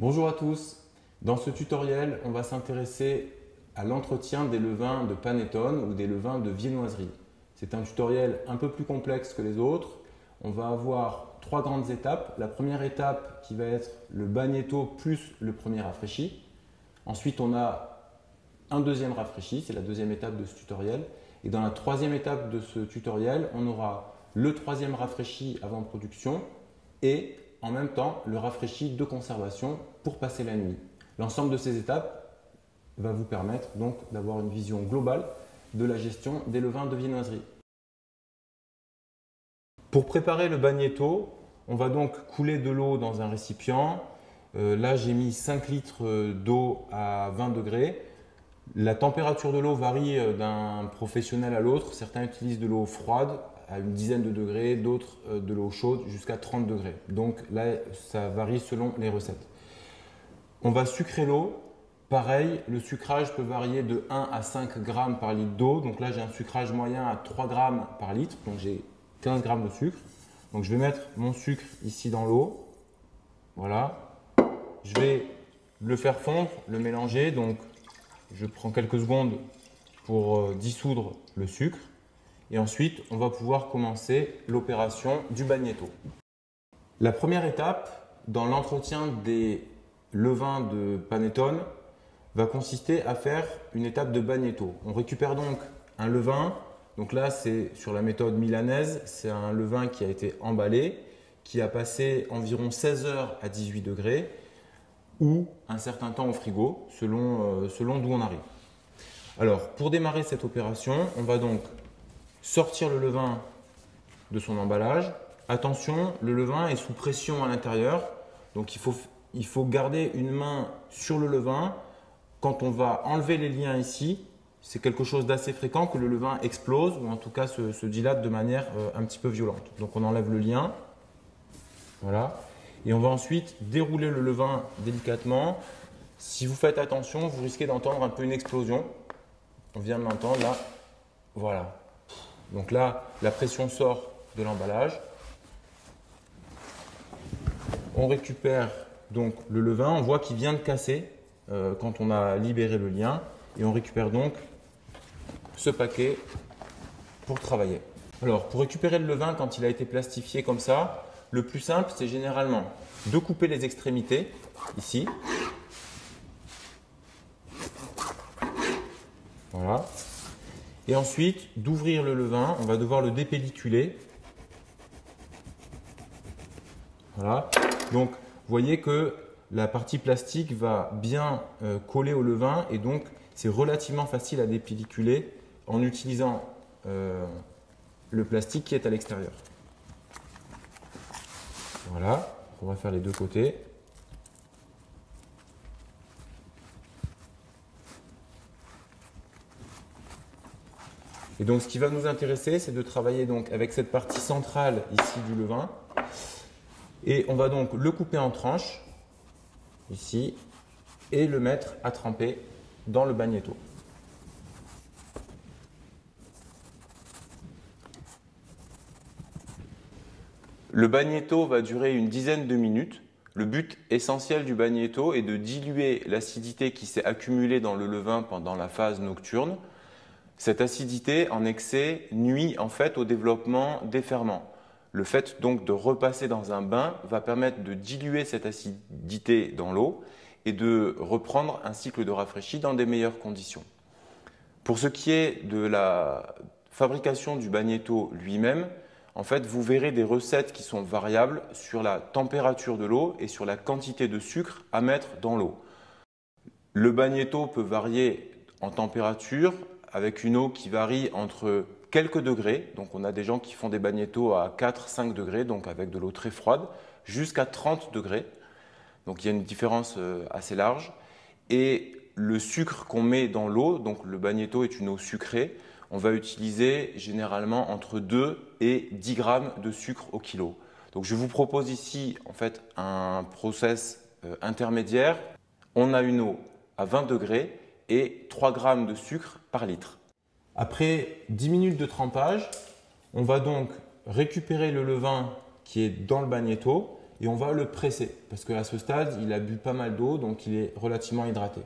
Bonjour à tous, dans ce tutoriel on va s'intéresser à l'entretien des levains de panettone ou des levains de viennoiserie. C'est un tutoriel un peu plus complexe que les autres. On va avoir trois grandes étapes. La première étape qui va être le bagnetto plus le premier rafraîchi. Ensuite on a un deuxième rafraîchi, c'est la deuxième étape de ce tutoriel. Et dans la troisième étape de ce tutoriel, on aura le troisième rafraîchi avant production et en même temps le rafraîchi de conservation pour passer la nuit. L'ensemble de ces étapes va vous permettre donc d'avoir une vision globale de la gestion des levains de viennoiserie. Pour préparer le bagnetto, on va donc couler de l'eau dans un récipient. Là j'ai mis 5 litres d'eau à 20 degrés. La température de l'eau varie d'un professionnel à l'autre. Certains utilisent de l'eau froide à une dizaine de degrés, d'autres de l'eau chaude jusqu'à 30 degrés. Donc là, ça varie selon les recettes. On va sucrer l'eau. Pareil, le sucrage peut varier de 1 à 5 grammes par litre d'eau. Donc là, j'ai un sucrage moyen à 3 grammes par litre. Donc j'ai 15 grammes de sucre. Donc je vais mettre mon sucre ici dans l'eau. Voilà. Je vais le faire fondre, le mélanger. Donc je prends quelques secondes pour dissoudre le sucre. Et ensuite, on va pouvoir commencer l'opération du bagnetto. La première étape dans l'entretien des levains de panettone va consister à faire une étape de bagnetto. On récupère donc un levain. Donc là, c'est sur la méthode milanaise. C'est un levain qui a été emballé, qui a passé environ 16 heures à 18 degrés ou un certain temps au frigo, selon d'où on arrive. Alors, pour démarrer cette opération, on va donc sortir le levain de son emballage. Attention, le levain est sous pression à l'intérieur, donc il faut garder une main sur le levain. Quand on va enlever les liens ici, c'est quelque chose d'assez fréquent que le levain explose ou en tout cas se dilate de manière un petit peu violente. Donc on enlève le lien, voilà, et on va ensuite dérouler le levain délicatement. Si vous faites attention, vous risquez d'entendre un peu une explosion. On vient de l'entendre là, voilà. Donc là, la pression sort de l'emballage. On récupère donc le levain. On voit qu'il vient de casser quand on a libéré le lien. Et on récupère donc ce paquet pour travailler. Alors, pour récupérer le levain quand il a été plastifié comme ça, le plus simple, c'est généralement de couper les extrémités, ici. Voilà. Et ensuite, d'ouvrir le levain, on va devoir le dépelliculer. Voilà. Donc, vous voyez que la partie plastique va bien coller au levain et donc c'est relativement facile à dépelliculer en utilisant le plastique qui est à l'extérieur. Voilà, on va faire les deux côtés. Et donc, ce qui va nous intéresser, c'est de travailler donc avec cette partie centrale ici du levain. Et on va donc le couper en tranches, ici, et le mettre à tremper dans le bagnetto. Le bagnetto va durer une dizaine de minutes. Le but essentiel du bagnetto est de diluer l'acidité qui s'est accumulée dans le levain pendant la phase nocturne. Cette acidité en excès nuit en fait au développement des ferments. Le fait donc de repasser dans un bain va permettre de diluer cette acidité dans l'eau et de reprendre un cycle de rafraîchi dans des meilleures conditions. Pour ce qui est de la fabrication du bagnetto lui-même, en fait, vous verrez des recettes qui sont variables sur la température de l'eau et sur la quantité de sucre à mettre dans l'eau. Le bagnetto peut varier en température avec une eau qui varie entre quelques degrés. Donc on a des gens qui font des bagnettos à 4-5 degrés, donc avec de l'eau très froide, jusqu'à 30 degrés. Donc il y a une différence assez large. Et le sucre qu'on met dans l'eau, donc le bagnetto est une eau sucrée, on va utiliser généralement entre 2 et 10 grammes de sucre au kilo. Donc je vous propose ici en fait un process intermédiaire. On a une eau à 20 degrés et 3 grammes de sucre par litre. Après 10 minutes de trempage, on va donc récupérer le levain qui est dans le bagnetto et on va le presser parce qu'à ce stade, il a bu pas mal d'eau, donc il est relativement hydraté.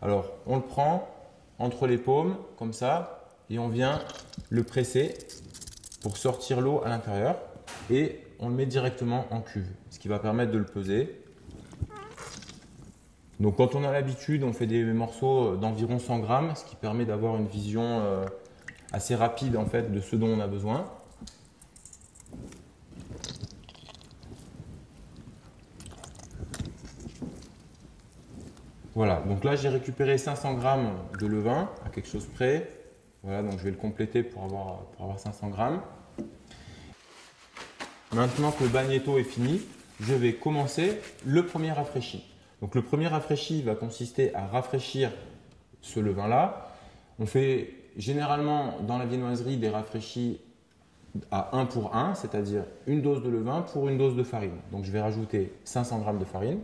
Alors, on le prend entre les paumes, comme ça, et on vient le presser pour sortir l'eau à l'intérieur et on le met directement en cuve, ce qui va permettre de le peser. Donc quand on a l'habitude, on fait des morceaux d'environ 100 grammes, ce qui permet d'avoir une vision assez rapide en fait de ce dont on a besoin. Voilà, donc là j'ai récupéré 500 grammes de levain à quelque chose près. Voilà, donc je vais le compléter pour avoir 500 grammes. Maintenant que le bagnetto est fini, je vais commencer le premier rafraîchi. Donc le premier rafraîchi va consister à rafraîchir ce levain-là. On fait généralement dans la viennoiserie des rafraîchis à 1 pour 1, c'est-à-dire une dose de levain pour une dose de farine. Donc je vais rajouter 500 grammes de farine.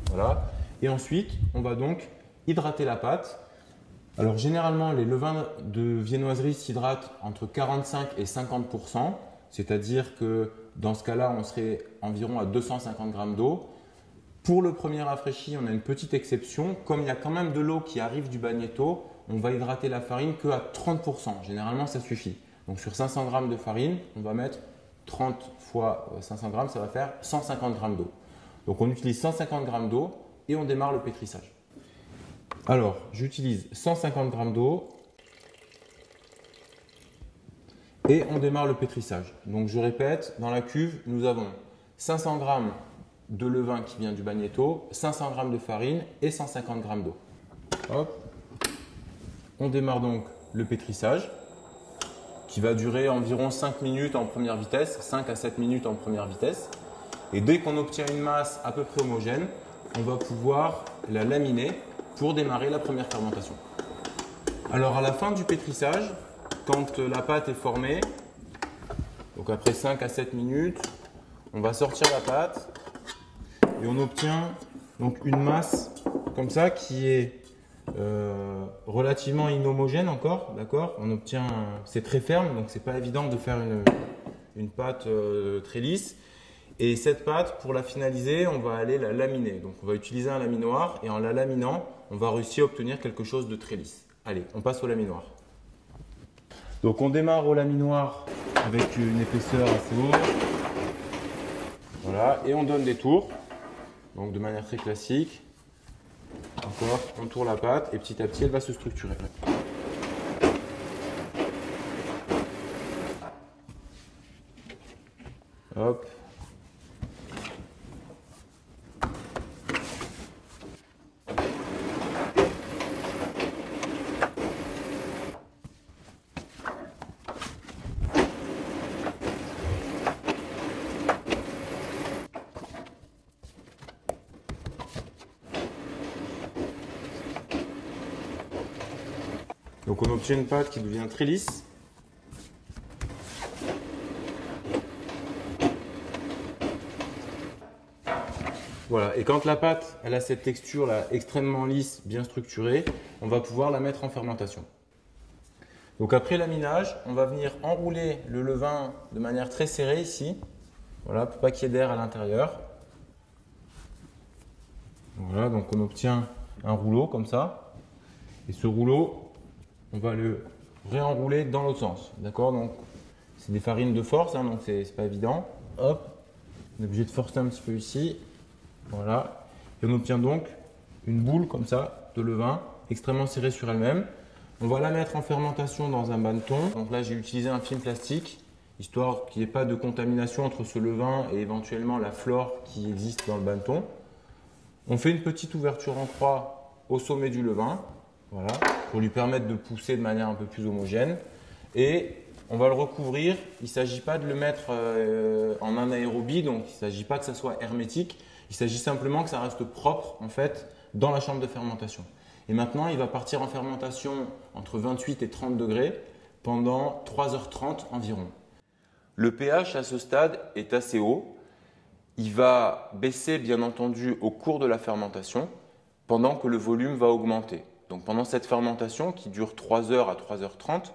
Voilà. Et ensuite, on va donc hydrater la pâte. Alors généralement, les levains de viennoiserie s'hydratent entre 45 et 50%, c'est-à-dire que dans ce cas-là, on serait environ à 250 grammes d'eau. Pour le premier rafraîchi, on a une petite exception. Comme il y a quand même de l'eau qui arrive du bagnetto, on va hydrater la farine qu'à 30%. Généralement, ça suffit. Donc sur 500 grammes de farine, on va mettre 30 fois 500 grammes, ça va faire 150 grammes d'eau. Donc on utilise 150 grammes d'eau et on démarre le pétrissage. Alors, j'utilise 150 g d'eau et on démarre le pétrissage. Donc, je répète, dans la cuve, nous avons 500 g de levain qui vient du bagnetto, 500 g de farine et 150 g d'eau. Hop. On démarre donc le pétrissage qui va durer environ 5 minutes en première vitesse, 5 à 7 minutes en première vitesse. Et dès qu'on obtient une masse à peu près homogène, on va pouvoir la laminer pour démarrer la première fermentation. Alors à la fin du pétrissage, quand la pâte est formée, donc après 5 à 7 minutes, on va sortir la pâte et on obtient donc une masse comme ça qui est relativement inhomogène encore, d'accord. On obtient, c'est très ferme, donc c'est pas évident de faire une pâte très lisse. Et cette pâte, pour la finaliser, on va aller la laminer. Donc on va utiliser un laminoir et en la laminant, on va réussir à obtenir quelque chose de très lisse. Allez, on passe au laminoir. Donc on démarre au laminoir avec une épaisseur assez haute. Voilà, et on donne des tours. Donc de manière très classique. Encore, on tourne la pâte et petit à petit, elle va se structurer. Hop. Donc on obtient une pâte qui devient très lisse. Voilà, et quand la pâte elle a cette texture là extrêmement lisse, bien structurée, on va pouvoir la mettre en fermentation. Donc après laminage, on va venir enrouler le levain de manière très serrée ici, voilà, pour pas qu'il y ait d'air à l'intérieur. Voilà, donc on obtient un rouleau comme ça, et ce rouleau, on va le réenrouler dans l'autre sens, d'accord. Donc c'est des farines de force, hein, donc c'est pas évident. Hop, on est obligé de forcer un petit peu ici. Voilà, et on obtient donc une boule comme ça de levain extrêmement serrée sur elle-même. On va la mettre en fermentation dans un bannetton. Donc là, j'ai utilisé un film plastique, histoire qu'il n'y ait pas de contamination entre ce levain et éventuellement la flore qui existe dans le bannetton. On fait une petite ouverture en croix au sommet du levain, voilà, pour lui permettre de pousser de manière un peu plus homogène. Et on va le recouvrir. Il ne s'agit pas de le mettre en anaérobie, donc il ne s'agit pas que ça soit hermétique. Il s'agit simplement que ça reste propre en fait dans la chambre de fermentation. Et maintenant, il va partir en fermentation entre 28 et 30 degrés pendant 3h30 environ. Le pH à ce stade est assez haut. Il va baisser bien entendu au cours de la fermentation pendant que le volume va augmenter. Donc pendant cette fermentation qui dure 3 heures à 3h30,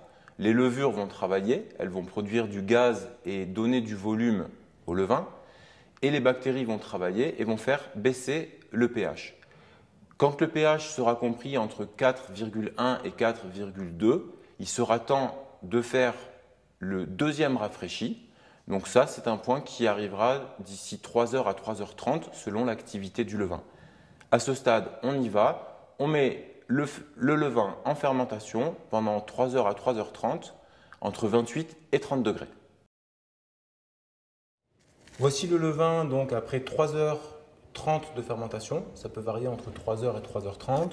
les levures vont travailler, elles vont produire du gaz et donner du volume au levain, et les bactéries vont travailler et vont faire baisser le pH. Quand le pH sera compris entre 4,1 et 4,2, il sera temps de faire le deuxième rafraîchi. Donc ça, c'est un point qui arrivera d'ici 3h à 3h30 selon l'activité du levain. À ce stade, on y va, on met le levain en fermentation pendant 3h à 3h30 entre 28 et 30 degrés. Voici le levain donc après 3h30 de fermentation, ça peut varier entre 3h et 3h30.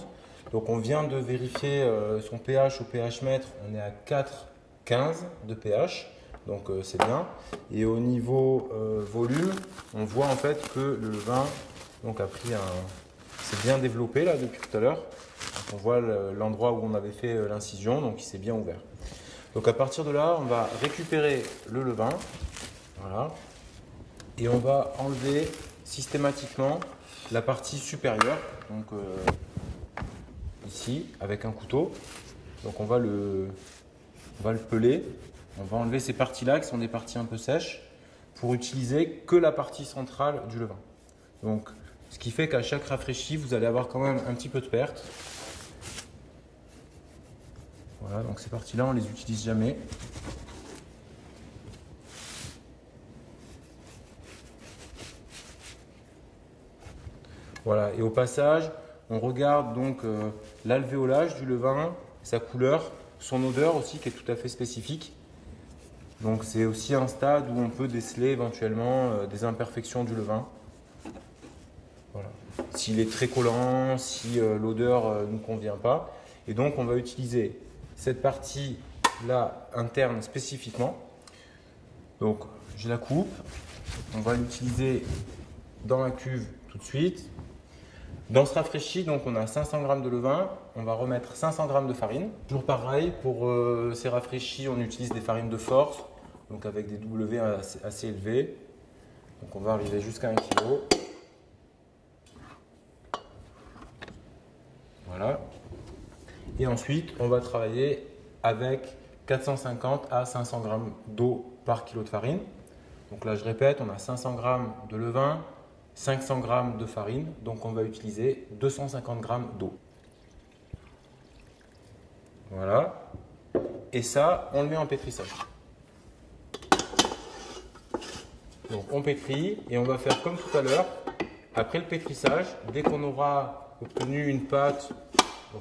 Donc on vient de vérifier son pH au pH mètre, on est à 4,15 de pH, donc c'est bien. Et au niveau volume, on voit en fait que le levain donc, a pris s'est bien développé là depuis tout à l'heure. On voit l'endroit où on avait fait l'incision, donc il s'est bien ouvert. Donc à partir de là, on va récupérer le levain, voilà, et on va enlever systématiquement la partie supérieure, donc ici avec un couteau. Donc on va le peler, on va enlever ces parties-là qui sont des parties un peu sèches pour utiliser que la partie centrale du levain. Donc ce qui fait qu'à chaque rafraîchi, vous allez avoir quand même un petit peu de perte. Voilà, donc ces parties-là, on ne les utilise jamais. Voilà, et au passage, on regarde donc l'alvéolage du levain, sa couleur, son odeur aussi qui est tout à fait spécifique. Donc c'est aussi un stade où on peut déceler éventuellement des imperfections du levain. Voilà. S'il est très collant, si l'odeur ne nous convient pas. Et donc on va utiliser cette partie-là interne spécifiquement. Donc je la coupe, on va l'utiliser dans la cuve tout de suite. Dans ce rafraîchi, donc on a 500 g de levain, on va remettre 500 g de farine. Toujours pareil, pour ces rafraîchis, on utilise des farines de force, donc avec des W assez élevés. Donc on va arriver jusqu'à 1 kg. Voilà. Et ensuite, on va travailler avec 450 à 500 g d'eau par kilo de farine. Donc là, je répète, on a 500 g de levain, 500 g de farine, donc on va utiliser 250 g d'eau. Voilà. Et ça, on le met en pétrissage. Donc on pétrit et on va faire comme tout à l'heure. Après le pétrissage, dès qu'on aura obtenu une pâte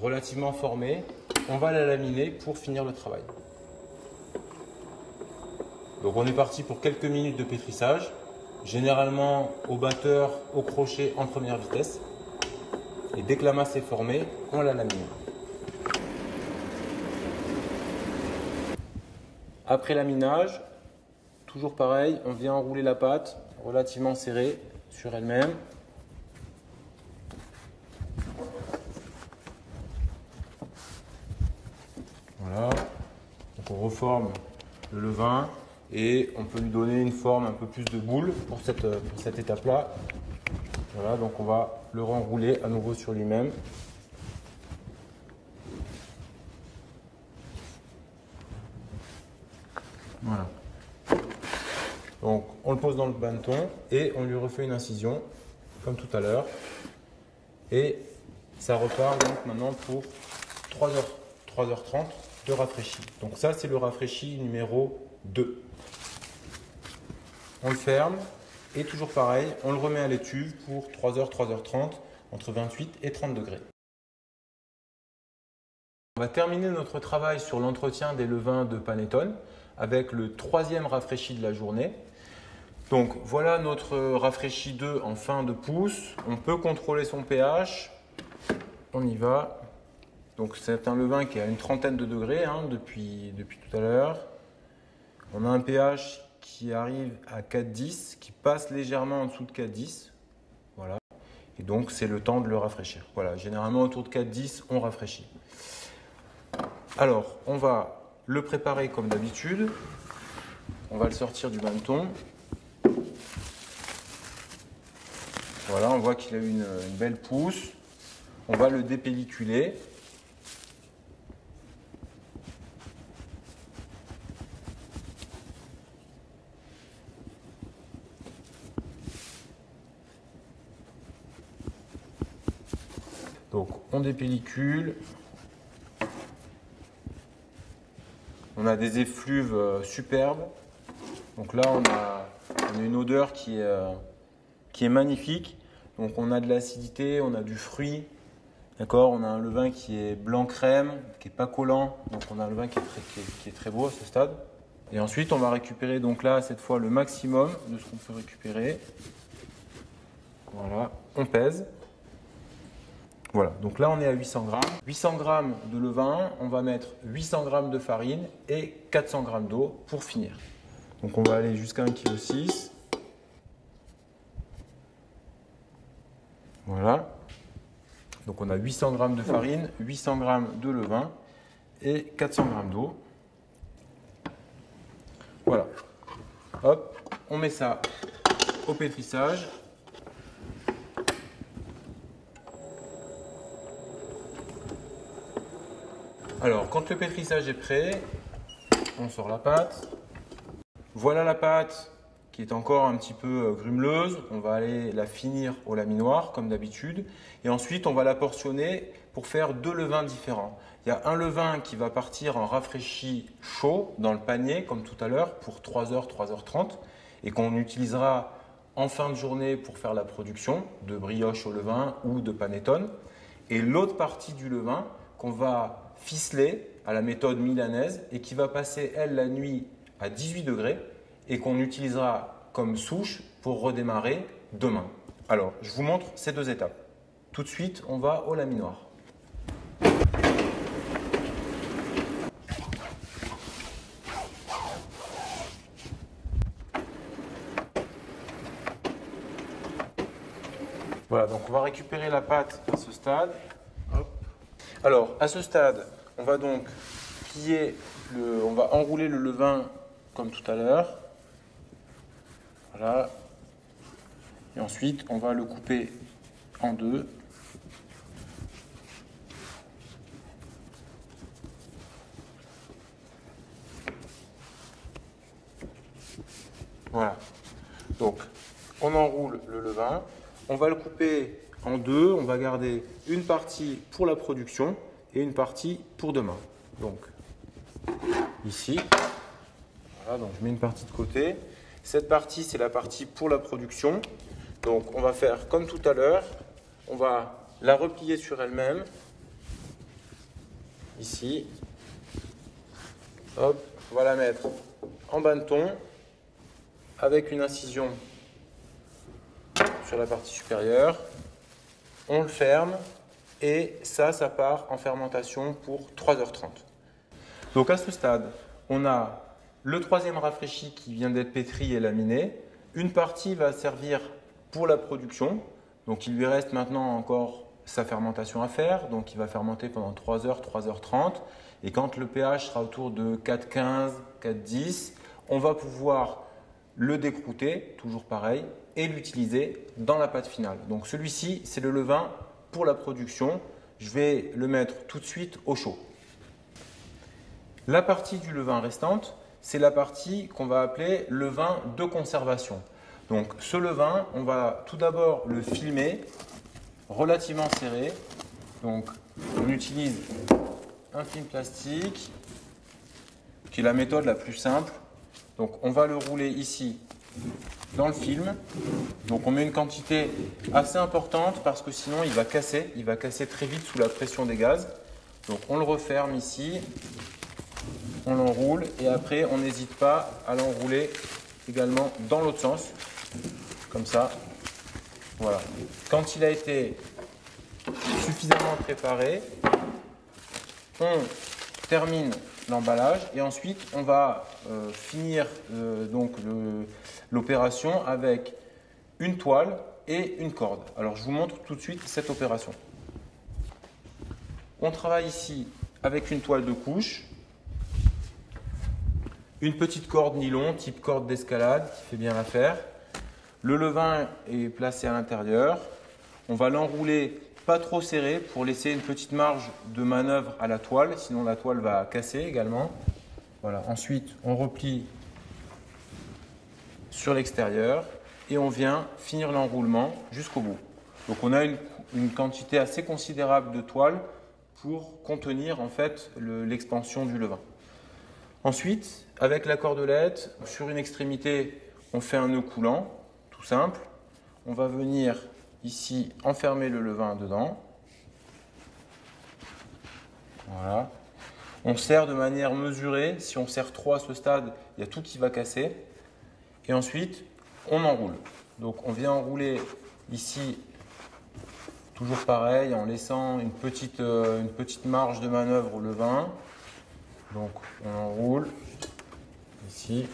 relativement formée, on va la laminer pour finir le travail. Donc on est parti pour quelques minutes de pétrissage. Généralement au batteur, au crochet en première vitesse. Et dès que la masse est formée, on la lamine. Après laminage, toujours pareil, on vient enrouler la pâte relativement serrée sur elle-même. Voilà. Donc on reforme le levain. Et on peut lui donner une forme un peu plus de boule pour cette étape-là. Voilà, donc on va le renrouler à nouveau sur lui-même. Voilà. Donc on le pose dans le bannetton et on lui refait une incision, comme tout à l'heure. Et ça repart donc maintenant pour 3h30 de rafraîchi. Donc ça, c'est le rafraîchi numéro 2. On le ferme et toujours pareil, on le remet à l'étuve pour 3h, 3h30 entre 28 et 30 degrés. On va terminer notre travail sur l'entretien des levains de panettone avec le troisième rafraîchi de la journée. Donc voilà notre rafraîchi 2 en fin de pouce. On peut contrôler son pH. On y va. Donc c'est un levain qui a une trentaine de degrés depuis tout à l'heure. On a un pH qui arrive à 4,10, qui passe légèrement en dessous de 4,10. Voilà. Et donc, c'est le temps de le rafraîchir. Voilà, généralement, autour de 4,10, on rafraîchit. Alors, on va le préparer comme d'habitude. On va le sortir du bannetton. Voilà, on voit qu'il a une belle pousse. On va le dépelliculer. Donc on dépellicule. On a des effluves superbes. Donc là on a une odeur qui est magnifique. Donc on a de l'acidité, on a du fruit. D'accord, on a un levain qui est blanc crème, qui n'est pas collant. Donc on a un levain qui est très beau à ce stade. Et ensuite on va récupérer donc là cette fois le maximum de ce qu'on peut récupérer. Voilà, on pèse. Voilà, donc là on est à 800 grammes. 800 grammes de levain, on va mettre 800 grammes de farine et 400 grammes d'eau pour finir. Donc on va aller jusqu'à 1,6 kg. Voilà. Donc on a 800 grammes de farine, 800 grammes de levain et 400 grammes d'eau. Voilà. Hop, on met ça au pétrissage. Alors, quand le pétrissage est prêt, on sort la pâte. Voilà la pâte qui est encore un petit peu grumeleuse. On va aller la finir au laminoir comme d'habitude. Et ensuite, on va la portionner pour faire 2 levains différents. Il y a un levain qui va partir en rafraîchi chaud dans le panier, comme tout à l'heure, pour 3h, 3h30. Et qu'on utilisera en fin de journée pour faire la production de brioche au levain ou de panettone. Et l'autre partie du levain qu'on va ficeler à la méthode milanaise et qui va passer, elle, la nuit à 18 degrés et qu'on utilisera comme souche pour redémarrer demain. Alors, je vous montre ces 2 étapes. Tout de suite, on va au laminoir. Voilà, donc on va récupérer la pâte à ce stade. Hop. Alors, à ce stade, on va donc on va enrouler le levain comme tout à l'heure. Voilà. Et ensuite, on va le couper en 2. Voilà. Donc, on enroule le levain. On va le couper en 2. On va garder une partie pour la production et une partie pour demain. Donc, ici. Voilà, donc je mets une partie de côté. Cette partie, c'est la partie pour la production. Donc, on va faire comme tout à l'heure. On va la replier sur elle-même. Ici. Hop, on va la mettre en banneton avec une incision sur la partie supérieure. On le ferme et ça part en fermentation pour 3h30. Donc à ce stade, on a le 3e rafraîchi qui vient d'être pétri et laminé. Une partie va servir pour la production. Donc il lui reste maintenant encore sa fermentation à faire. Donc il va fermenter pendant 3h, 3h30. Et quand le pH sera autour de 4,15, 4,10, on va pouvoir le décrouter, toujours pareil, et l'utiliser dans la pâte finale. Donc celui-ci, c'est le levain pour la production. Je vais le mettre tout de suite au chaud. La partie du levain restante, c'est la partie qu'on va appeler levain de conservation. Donc ce levain, on va tout d'abord le filmer relativement serré. Donc on utilise un film plastique qui est la méthode la plus simple. Donc on va le rouler ici dans le film. Donc on met une quantité assez importante parce que sinon il va casser très vite sous la pression des gaz. Donc on le referme ici, on l'enroule et après on n'hésite pas à l'enrouler également dans l'autre sens, comme ça. Voilà. Quand il a été suffisamment préparé, on termine l'emballage et ensuite on va finir l'opération avec une toile et une corde. Alors je vous montre tout de suite cette opération. On travaille ici avec une toile de couche, une petite corde nylon type corde d'escalade qui fait bien l'affaire. Le levain est placé à l'intérieur. On va l'enrouler pas trop serré pour laisser une petite marge de manœuvre à la toile, sinon la toile va casser également. Voilà. Ensuite, on replie sur l'extérieur et on vient finir l'enroulement jusqu'au bout. Donc on a une quantité assez considérable de toile pour contenir en fait l'expansion du levain. Ensuite, avec la cordelette, sur une extrémité, on fait un nœud coulant, tout simple. On va venir ici enfermer le levain dedans. Voilà. On serre de manière mesurée. Si on serre trop à ce stade, il y a tout qui va casser. Et ensuite, on enroule. Donc on vient enrouler ici, toujours pareil, en laissant une petite marge de manœuvre au levain. Donc on enroule ici.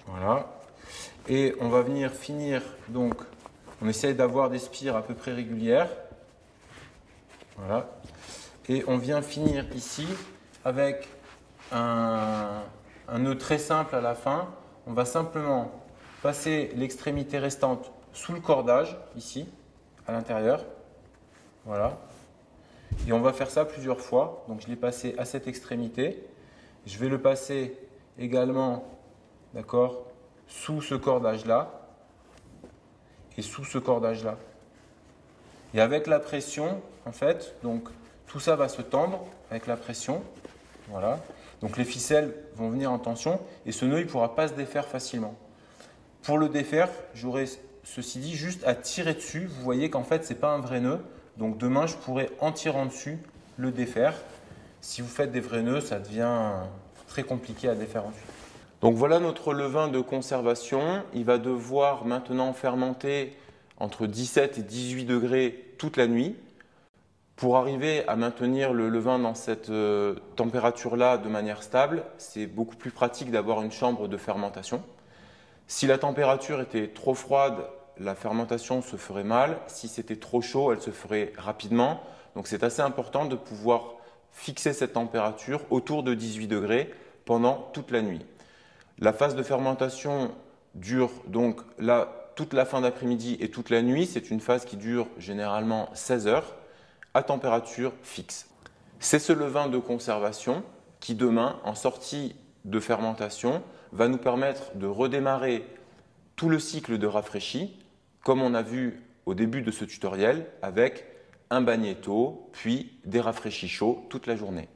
Voilà. Et on va venir finir, donc on essaye d'avoir des spires à peu près régulières. Voilà. Et on vient finir ici avec un nœud très simple à la fin. On va simplement passer l'extrémité restante sous le cordage, ici, à l'intérieur. Voilà. Et on va faire ça plusieurs fois. Donc je l'ai passé à cette extrémité. Je vais le passer également, d'accord, sous ce cordage-là et sous ce cordage-là. Et avec la pression, en fait, donc tout ça va se tendre avec la pression. Voilà. Donc les ficelles vont venir en tension et ce nœud ne pourra pas se défaire facilement. Pour le défaire, j'aurai ceci dit juste à tirer dessus. Vous voyez qu'en fait, ce n'est pas un vrai nœud. Donc demain, je pourrais en tirant dessus le défaire. Si vous faites des vrais nœuds, ça devient très compliqué à défaire ensuite. Donc voilà notre levain de conservation. Il va devoir maintenant fermenter entre 17 et 18 degrés toute la nuit. Pour arriver à maintenir le levain dans cette température-là de manière stable, c'est beaucoup plus pratique d'avoir une chambre de fermentation. Si la température était trop froide, la fermentation se ferait mal. Si c'était trop chaud, elle se ferait rapidement. Donc c'est assez important de pouvoir fixer cette température autour de 18 degrés pendant toute la nuit. La phase de fermentation dure donc toute la fin d'après-midi et toute la nuit. C'est une phase qui dure généralement 16 heures à température fixe. C'est ce levain de conservation qui demain, en sortie de fermentation, va nous permettre de redémarrer tout le cycle de rafraîchi, comme on a vu au début de ce tutoriel, avec un bagnetto, puis des rafraîchis chauds toute la journée.